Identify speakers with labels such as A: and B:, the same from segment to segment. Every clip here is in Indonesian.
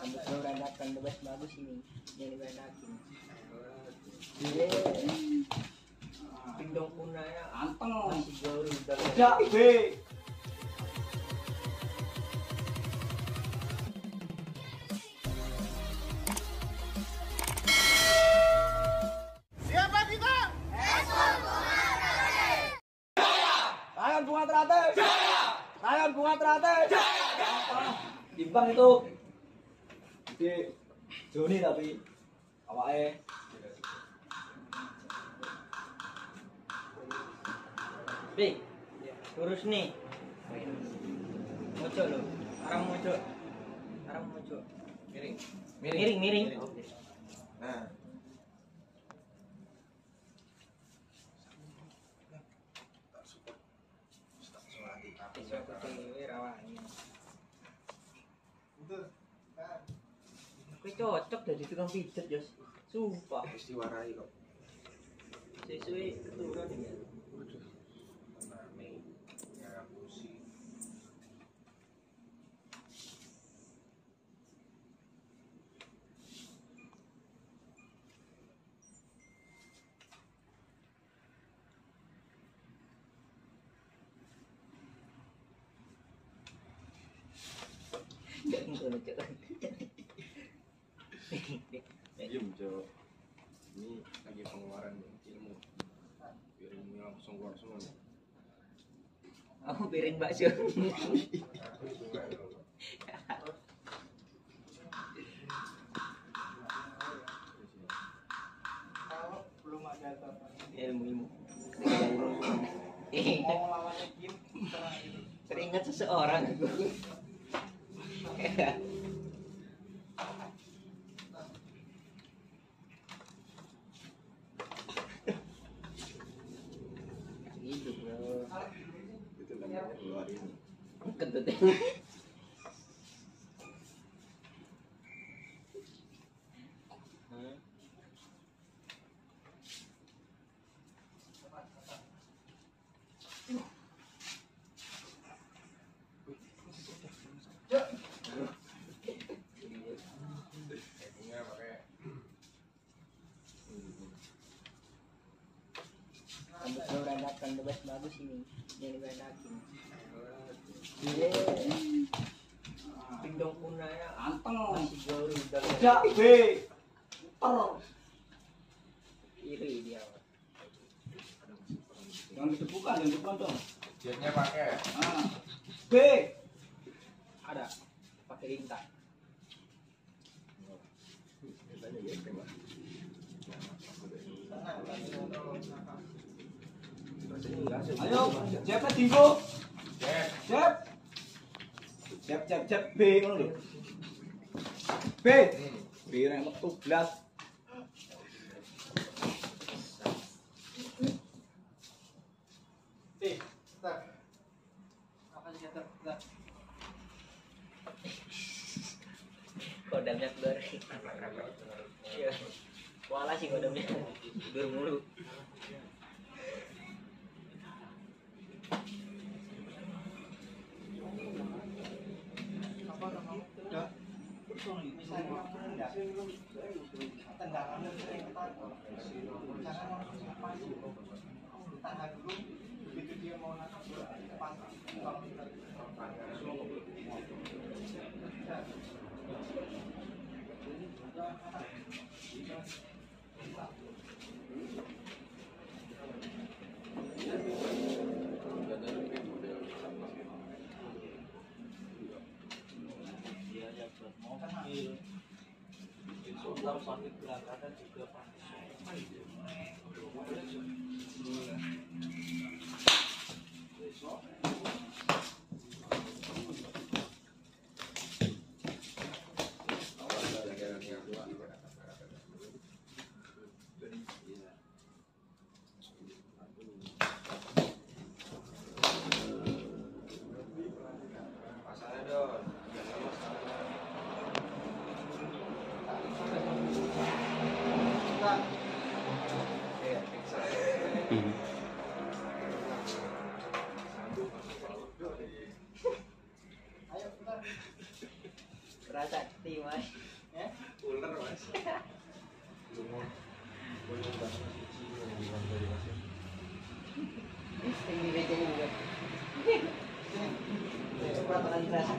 A: Rambut berantakan, bagus ini. Jangan berantakin. Pindong punanya
B: Anteng.
A: masih jauh udah.
B: Tidak, B.
C: Siapa kita?
B: Tangan bunga teratai. Tangan bunga teratai. Timbang itu. Jadi Joni tapi awake.
A: Bi, lurus nih. Mojok lo, arah mojok. Arah mojok.
C: Miring.
A: Miring.
C: Nah.
A: Kowe cocok dari tukang pijet, Jos. Sumpah.
C: Wis diwarai kok.
A: Sesuai keturunan ya.
C: Rame. Ya pusi.
A: Enggak ngono, Cok.
C: Diem, Cok. Ini lagi pengeluaran ilmu. Biar ilmunya langsung keluar semua nih.
A: Aku piring bakso.
D: Kalau belum ada
A: Ilmu.
D: mau lawannya game
A: Teringat seseorang. Gitu, bro.
C: Itu namanya keluar ini.
A: Kentut.
C: Bunga pakai.
A: Rambut berantakan, bagus ini. Jangan berantakin. Pindong punanya
B: Anteng.
A: masih jauh udah.
B: Tidak, B.
A: Iri dia.
B: Jangan dibuka dong.
C: Jetnya pakai.
B: Ah. B.
A: Ada pakai lintang.
C: Biasanya gitu, Pak.
B: Ayo, siapa tinggu?
C: Jet.
B: Siap. B ngono lho. B. B nek metu blas.
A: Kodamnya keluar. Iya. Wala sih kodamnya. Tidur mulu.
D: apa namanya udah misalnya tendangan jangan langsung ngapain ditahan dulu begitu dia mau nangkap depan kalau kita mau kan ambil sultan sakit belakang juga
A: Iya, Mas. Ya.
C: Ular mas.
A: Tinggi meja juga. Peraturan kerasa.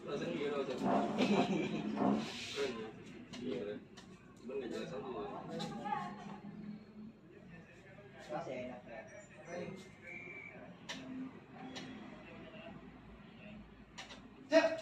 C: Rasanya gimana Mas? Keren ya? Iya. Cuman nggak jelas aja.
A: Masih enak ya.
D: Siap.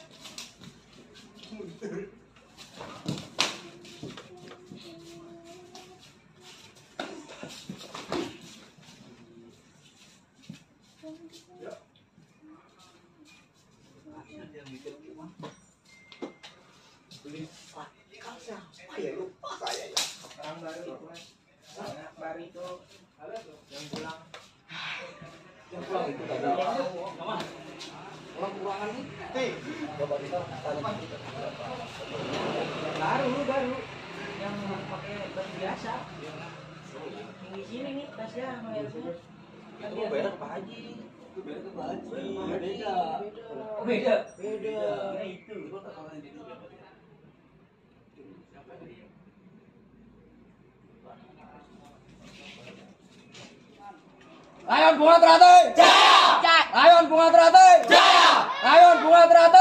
A: Orang baru itu, Mas. Anak baru itu yang pulang.
D: Yang pulang itu tadi. Orang pulangan nih.
A: Baru yang pakai baju biasa. Yang di sini nih tasnya sama helmnya.
C: Itu mau bayar ke Pak Haji. Itu bayar ke Pak Haji.
A: Beda. Oh, beda. Beda. Ya itu.
B: Layon Bunga Teratai. Jaya. Layon Bunga Teratai. Jaya. Layon Bunga Teratai.